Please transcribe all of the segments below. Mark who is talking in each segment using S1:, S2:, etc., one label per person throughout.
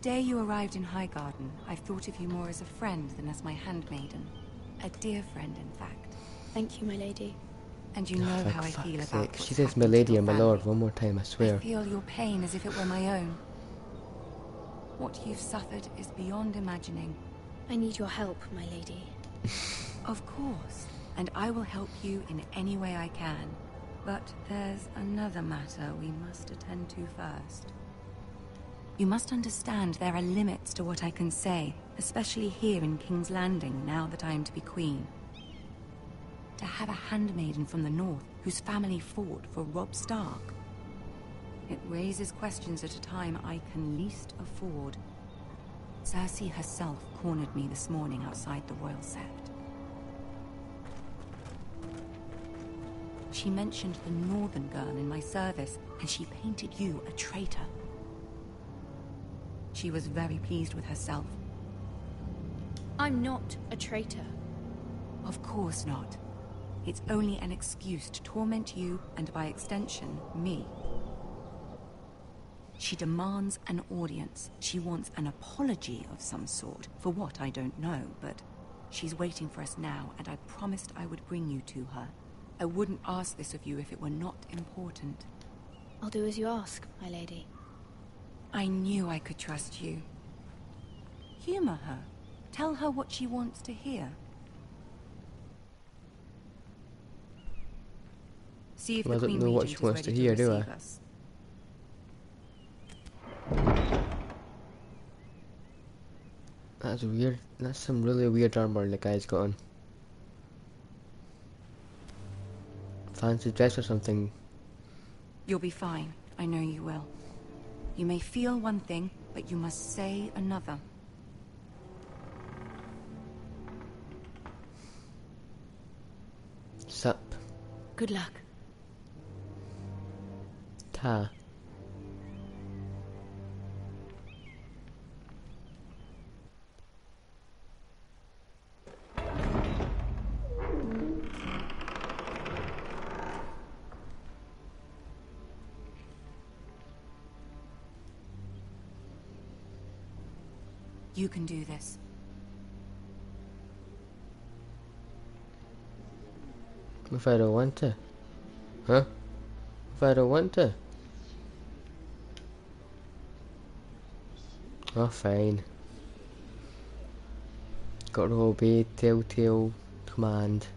S1: day you arrived in Highgarden, I've thought of you more as a friend than as my handmaiden. A dear friend, in fact.
S2: Thank you, my lady.
S1: And you know how I feel about what's
S3: She says
S1: happened
S3: my
S1: to
S3: lady
S1: your
S3: and my
S1: family.
S3: lord one more time, I
S1: I
S3: swear.
S1: feel your pain as if it were my own. What you've suffered is beyond imagining.
S2: I need your help, my lady.
S1: Of course, and I will help you in any way I can. But there's another matter we must attend to first. You must understand there are limits to what I can say, especially here in King's Landing, now that I am to be queen. To have a handmaiden from the north whose family fought for Robb Stark. It raises questions at a time I can least afford. Cersei herself cornered me this morning outside the Royal Sept. She mentioned the northern girl in my service, and she painted you a traitor. She was very pleased with herself.
S2: I'm not a traitor.
S1: Of course not. It's only an excuse to torment you, and by extension, me. She demands an audience. She wants an apology of some sort, for what I don't know, but she's waiting for us now, and I promised I would bring you to her. I wouldn't ask this of you if it were not important.
S2: I'll do as you ask, my lady.
S1: I knew I could trust you. Humor her. Tell her what she wants to hear. See if
S3: Well,
S1: the
S3: I don't
S1: Queen
S3: know what
S1: Regent
S3: she wants
S1: is
S3: to
S1: ready
S3: hear, do
S1: receive
S3: I?
S1: us.
S3: That's weird. That's some really weird armor the guy's got on. Fancy dress or something.
S1: You'll be fine. I know you will. You may feel one thing, but you must say another.
S3: Sup.
S2: Good luck.
S3: Ta.
S1: You can do this.
S3: If I don't want to. Huh? If I don't want to. Oh, fine. Got to obey Telltale command.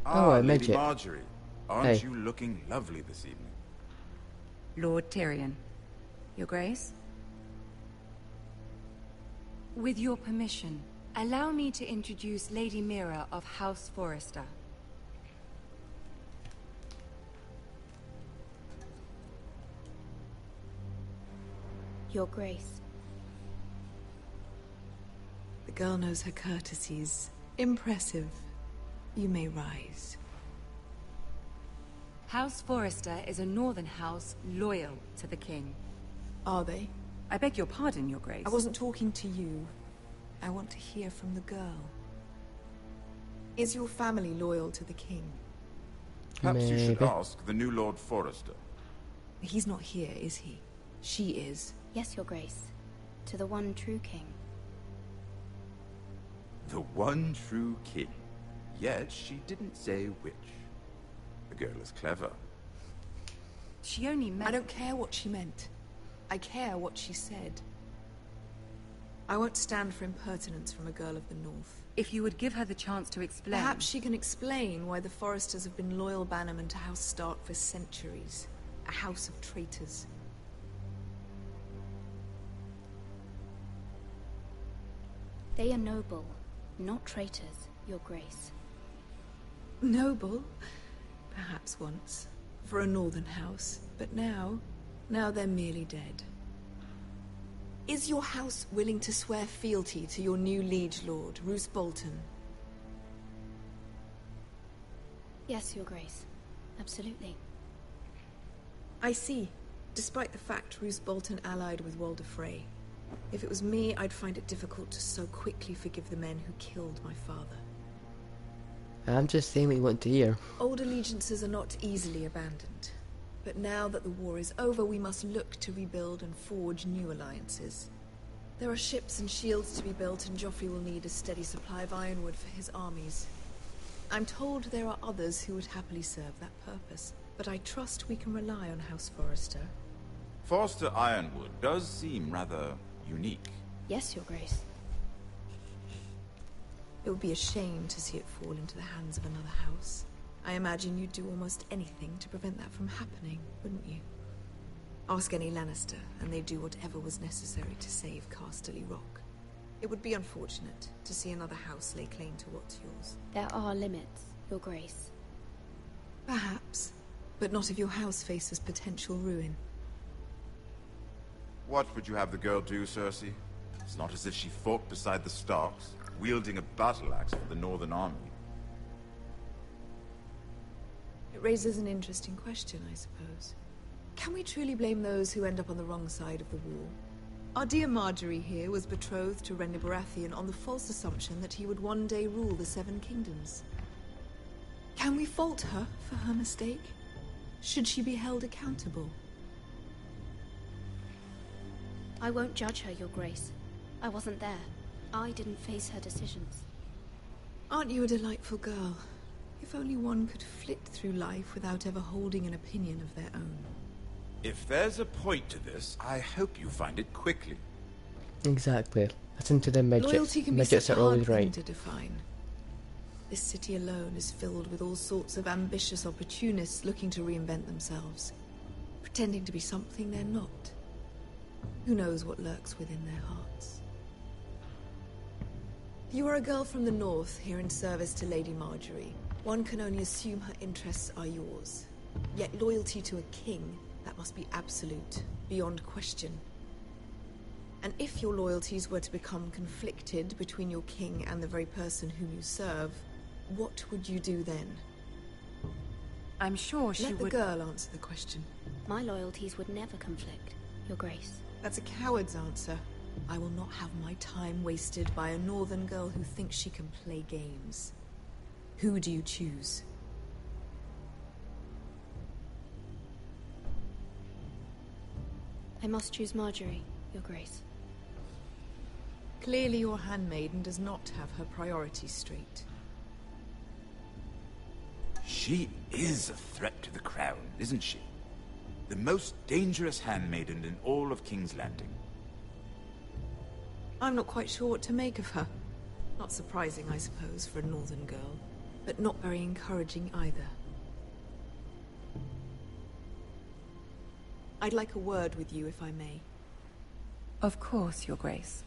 S4: Ah,
S3: Oh, a
S4: Lady
S3: midget.
S4: Marjorie, aren't
S3: Hey.
S4: you looking lovely this evening?
S1: Lord Tyrion. Your Grace? With your permission, allow me to introduce Lady Mira of House Forrester.
S2: Your Grace.
S5: The girl knows her courtesies. Impressive. You may rise.
S1: House Forrester is a northern house loyal to the king.
S5: Are they?
S1: I beg your pardon, Your Grace.
S5: I wasn't talking to you. I want to hear from the girl. Is your family loyal to the king?
S4: Perhaps you should
S3: Maybe.
S4: ask the new Lord Forrester.
S5: He's not here, is he? She is.
S2: Yes, Your Grace. To the one true king.
S4: The one true king. Yet she didn't say which. The girl is clever.
S1: She only meant...
S5: I don't care what she meant. I care what she said. I won't stand for impertinence from a girl of the North.
S1: If you would give her the chance to explain...
S5: Perhaps she can explain why the Forresters have been loyal bannermen to House Stark for centuries. A house of traitors.
S2: They are noble, not traitors, Your Grace.
S5: Noble? Perhaps once. For a northern house. But now they're merely dead. Is your house willing to swear fealty to your new liege lord, Roose Bolton?
S2: Yes, Your Grace. Absolutely.
S5: I see. Despite the fact Roose Bolton allied with Walder Frey. If it was me, I'd find it difficult to so quickly forgive the men who killed my father.
S3: I'm just saying what you want to hear.
S5: Old allegiances are not easily abandoned. But now that the war is over, we must look to rebuild and forge new alliances. There are ships and shields to be built, and Joffrey will need a steady supply of ironwood for his armies. I'm told there are others who would happily serve that purpose, but I trust we can rely on House Forrester.
S4: Forrester Ironwood does seem rather unique.
S2: Yes, Your Grace.
S5: It would be a shame to see it fall into the hands of another house. I imagine you'd do almost anything to prevent that from happening, wouldn't you? Ask any Lannister, and they'd do whatever was necessary to save Casterly Rock. It would be unfortunate to see another house lay claim to what's yours.
S2: There are limits, Your Grace.
S5: Perhaps, but not if your house faces potential ruin.
S4: What would you have the girl do, Cersei? It's not as if she fought beside the Starks, wielding a battle axe for the Northern Army.
S5: It raises an interesting question, I suppose. Can we truly blame those who end up on the wrong side of the war? Our dear Marjorie here was betrothed to Renly Baratheon on the false assumption that he would one day rule the Seven Kingdoms. Can we fault her for her mistake? Should she be held accountable?
S2: I won't judge her, Your Grace. I wasn't there. I didn't face her decisions.
S5: Aren't you a delightful girl? If only one could flit through life without ever holding an opinion of their own.
S4: If there's a point to this, I hope you find it quickly.
S3: Exactly. Listen to the midgets.
S5: Loyalty can be
S3: Midgets
S5: such
S3: are
S5: a hard
S3: always
S5: thing
S3: right.
S5: to define. This city alone is filled with all sorts of ambitious opportunists looking to reinvent themselves, pretending to be something they're not. Who knows what lurks within their hearts? You are a girl from the north, here in service to Lady Marjorie. One can only assume her interests are yours. Yet loyalty to a king, that must be absolute, beyond question. And if your loyalties were to become conflicted between your king and the very person whom you serve, what would you do then?
S1: I'm sure she
S5: Let the
S1: would...
S5: girl answer the question.
S2: My loyalties would never conflict, Your Grace.
S5: That's a coward's answer. I will not have my time wasted by a northern girl who thinks she can play games. Who do you choose?
S2: I must choose Marjorie, Your Grace.
S5: Clearly your handmaiden does not have her priorities straight.
S4: She is a threat to the crown, isn't she? The most dangerous handmaiden in all of King's Landing.
S5: I'm not quite sure what to make of her. Not surprising, I suppose, for a northern girl, but not very encouraging either. I'd like a word with you, if I may.
S1: Of course, Your Grace.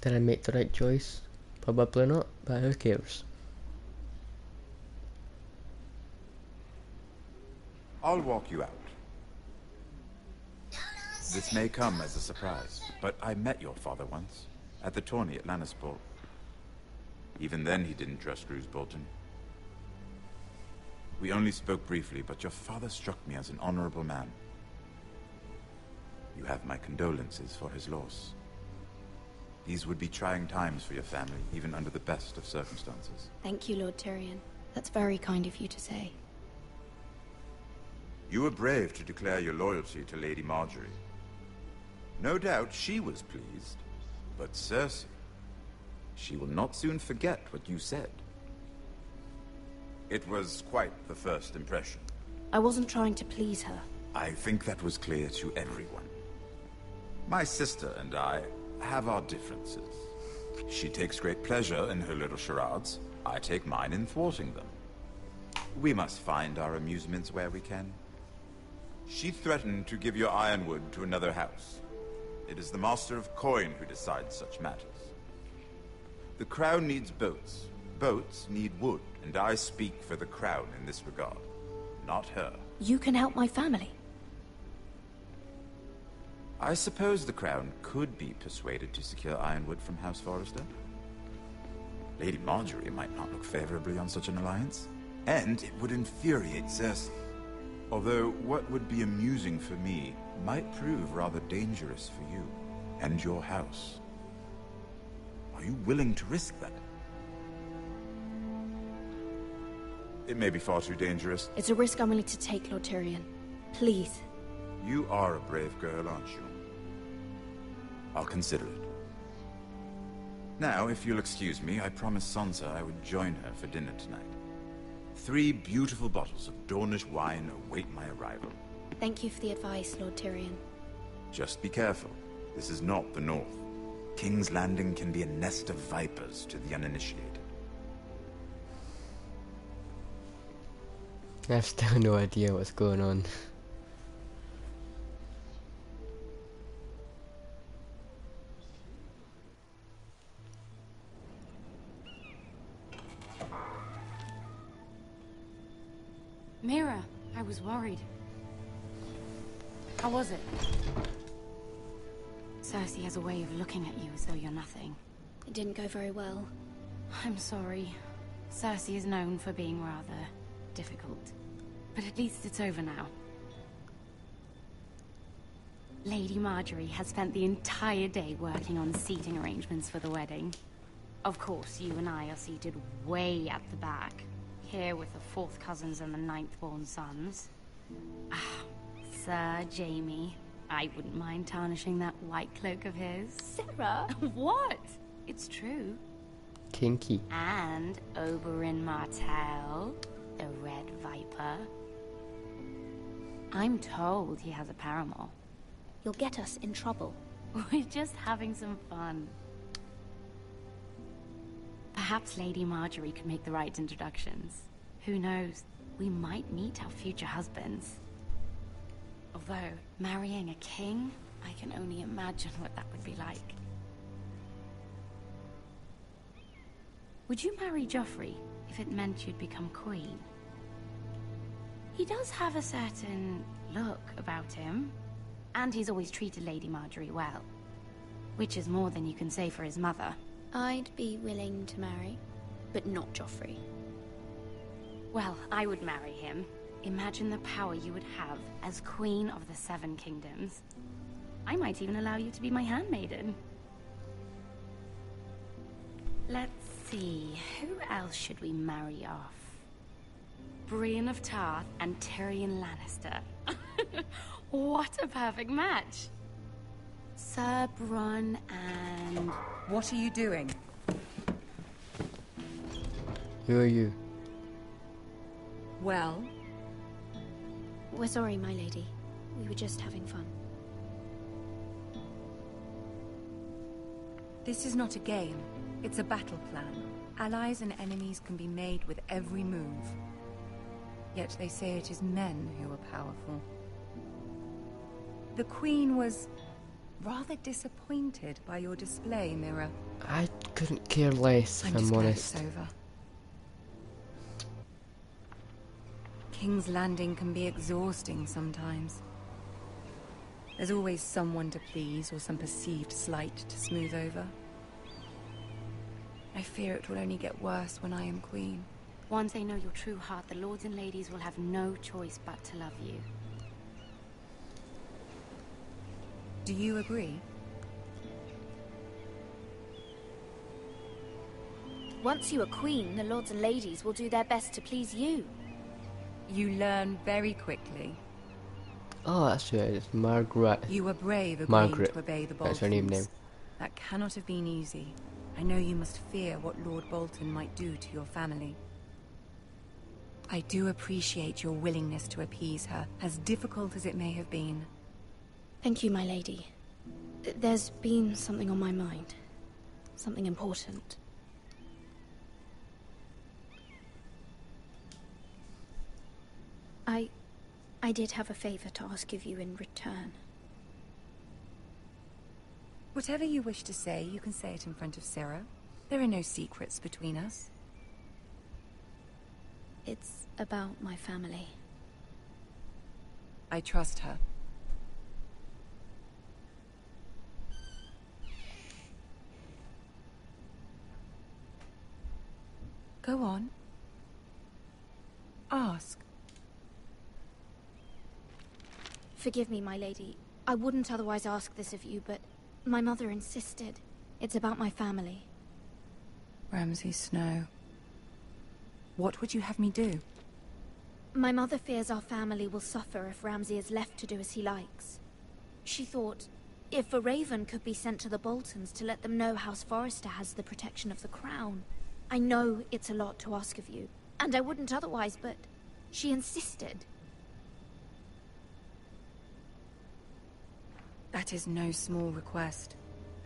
S3: Did I make the right choice? Probably not, but who cares?
S4: I'll walk you out. This may come as a surprise, but I met your father once, at the tourney at Lannisport. Even then he didn't trust Roose Bolton. We only spoke briefly, but your father struck me as an honorable man. You have my condolences for his loss. These would be trying times for your family, even under the best of circumstances.
S2: Thank you, Lord Tyrion. That's very kind of you to say.
S4: You were brave to declare your loyalty to Lady Marjorie. No doubt she was pleased, but Cersei, she will not soon forget what you said. It was quite the first impression.
S2: I wasn't trying to please her.
S4: I think that was clear to everyone. My sister and I have our differences. She takes great pleasure in her little charades. I take mine in thwarting them. We must find our amusements where we can. She threatened to give your ironwood to another house. It is the Master of Coin who decides such matters. The Crown needs boats. Boats need wood, and I speak for the Crown in this regard, not her.
S2: You can help my family.
S4: I suppose the Crown could be persuaded to secure ironwood from House Forrester. Lady Marjorie might not look favorably on such an alliance, and it would infuriate Cersei. Although what would be amusing for me might prove rather dangerous for you and your house. Are you willing to risk that? It may be far too dangerous.
S2: It's a risk I'm willing to take, Lord Tyrion. Please.
S4: You are a brave girl, aren't you? I'll consider it. Now, if you'll excuse me, I promised Sansa I would join her for dinner tonight. 3 beautiful bottles of Dornish wine await my arrival.
S2: Thank you for the advice, Lord Tyrion.
S4: Just be careful. This is not the North. King's Landing can be a nest of vipers to the uninitiated.
S3: I have still no idea what's going on.
S1: Mira, I was worried. How was it? Cersei has a way of looking at you as though you're nothing.
S2: It didn't go very well.
S1: I'm sorry. Cersei is known for being rather difficult. But at least it's over now. Lady Marjorie has spent the entire day working on seating arrangements for the wedding. Of course, you and I are seated way at the back. Here with the 4th cousins and the 9th-born sons. Ah, Sir Jaime. I wouldn't mind tarnishing that white cloak of his.
S2: Sarah?
S1: What? It's true.
S3: Kinky.
S1: And Oberyn Martell, the Red Viper. I'm told he has a paramour.
S2: You'll get us in trouble.
S1: We're just having some fun. Perhaps Lady Marjorie could make the right introductions. Who knows? We might meet our future husbands. Although, marrying a king, I can only imagine what that would be like. Would you marry Joffrey if it meant you'd become queen? He does have a certain look about him, and he's always treated Lady Marjorie well. Which is more than you can say for his mother.
S2: I'd be willing to marry, but not Joffrey.
S1: Well, I would marry him. Imagine the power you would have as Queen of the 7 Kingdoms. I might even allow you to be my handmaiden. Let's see, who else should we marry off? Brienne of Tarth and Tyrion Lannister. What a perfect match! Sir Bronn and...
S6: What are you doing?
S3: Who are you?
S5: Well,
S2: We're sorry, my lady. We were just having fun.
S1: This is not a game. It's a battle plan. Allies and enemies can be made with every move. Yet they say it is men who are powerful. The Queen was rather disappointed by your display, Mira.
S3: I couldn't care less, if
S1: I'm just
S3: I'm
S1: glad
S3: honest.
S1: it's over. King's Landing can be exhausting sometimes. There's always someone to please or some perceived slight to smooth over. I fear it will only get worse when I am queen. Once they know your true heart, the lords and ladies will have no choice but to love you. Do you agree?
S2: Once you are queen, the lords and ladies will do their best to please you.
S1: You learn very quickly.
S3: Oh, that's right, it's Margaret.
S1: You were brave agreeing
S3: Margaret.
S1: to obey the Boltons.
S3: That's her name.
S1: That cannot have been easy. I know you must fear what Lord Bolton might do to your family. I do appreciate your willingness to appease her, as difficult as it may have been.
S2: Thank you, my lady. There's been something on my mind. Something important. I did have a favor to ask of you in return.
S1: Whatever you wish to say, you can say it in front of Sarah. There are no secrets between us.
S2: It's about my family.
S1: I trust her. Go on. Ask.
S2: Forgive me, my lady. I wouldn't otherwise ask this of you, but my mother insisted. It's about my family.
S1: Ramsay Snow. What would you have me do?
S2: My mother fears our family will suffer if Ramsay is left to do as he likes. She thought, if a raven could be sent to the Boltons to let them know House Forrester has the protection of the crown. I know it's a lot to ask of you, and I wouldn't otherwise, but she insisted.
S1: That is no small request,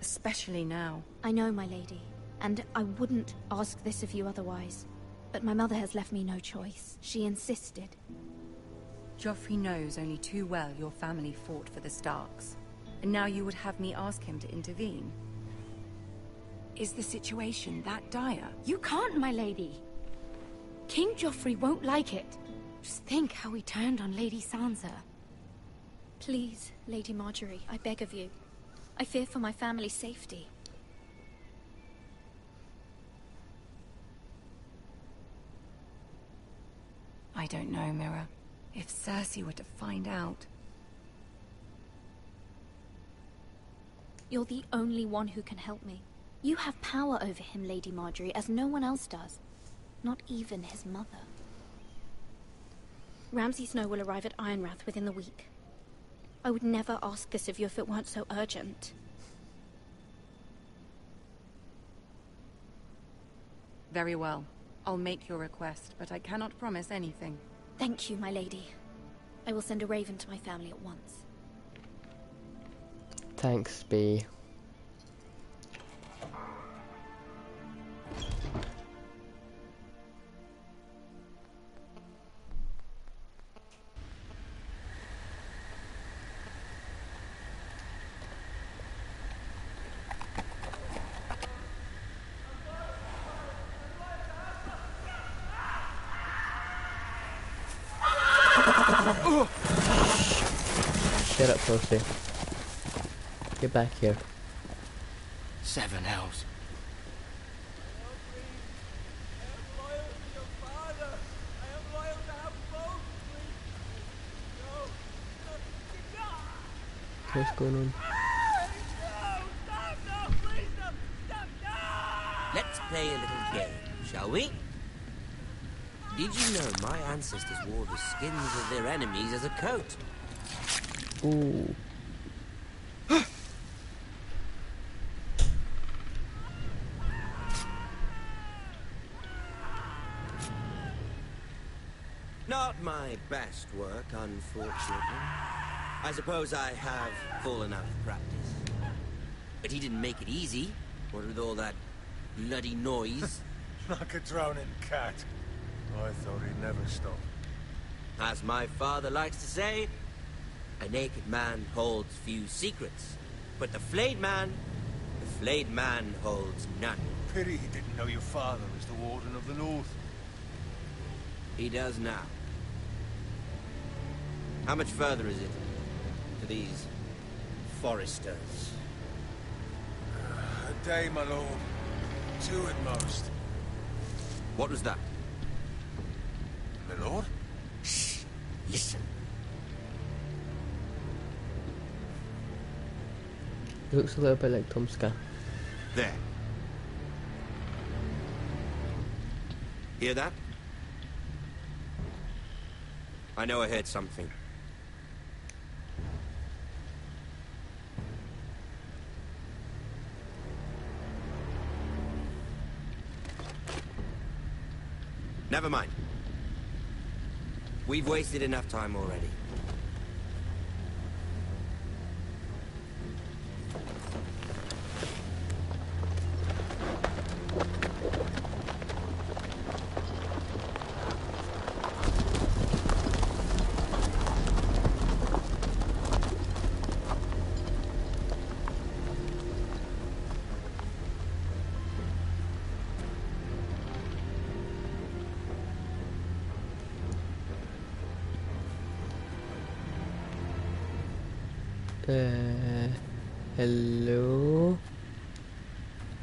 S1: especially now.
S2: I know, my lady, and I wouldn't ask this of you otherwise. But my mother has left me no choice. She insisted.
S1: Joffrey knows only too well your family fought for the Starks, and now you would have me ask him to intervene. Is the situation that dire?
S6: You can't, my lady. King Joffrey won't like it. Just think how he turned on Lady Sansa.
S2: Please, Lady Marjorie, I beg of you. I fear for my family's safety.
S1: I don't know, Mira. If Cersei were to find out...
S2: You're the only one who can help me. You have power over him, Lady Marjorie, as no one else does. Not even his mother. Ramsay Snow will arrive at Ironrath within the week. I would never ask this of you if it weren't so urgent.
S1: Very well. I'll make your request, but I cannot promise anything.
S2: Thank you, my lady. I will send a raven to my family at once.
S3: Thanks, B. Shut up, Pussy. Get back here.
S7: 7 hells.
S3: What's going on?
S7: Let's play a little game, shall we? Did you know my ancestors wore the skins of their enemies as a coat?
S3: Ooh.
S7: Not my best work, unfortunately. I suppose I have fallen out of practice. But he didn't make it easy, what with all that bloody noise.
S8: Like a drowning cat. I thought he'd never stop.
S7: As my father likes to say, a naked man holds few secrets. But the flayed man holds none.
S8: Pity he didn't know your father was the Warden of the North.
S7: He does now. How much further is it to these Forresters?
S8: A day, my lord. 2 at most.
S7: What was that?
S8: My lord?
S7: Shh! Listen.
S3: He looks a little bit like Tomska.
S7: There. Hear that? I know I heard something. Never mind. We've wasted enough time already.
S3: Hello?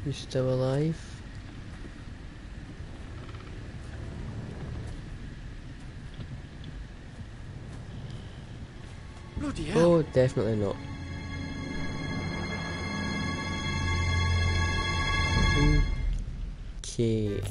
S3: You still alive?
S7: Bloody hell.
S3: Oh, definitely not. Okay.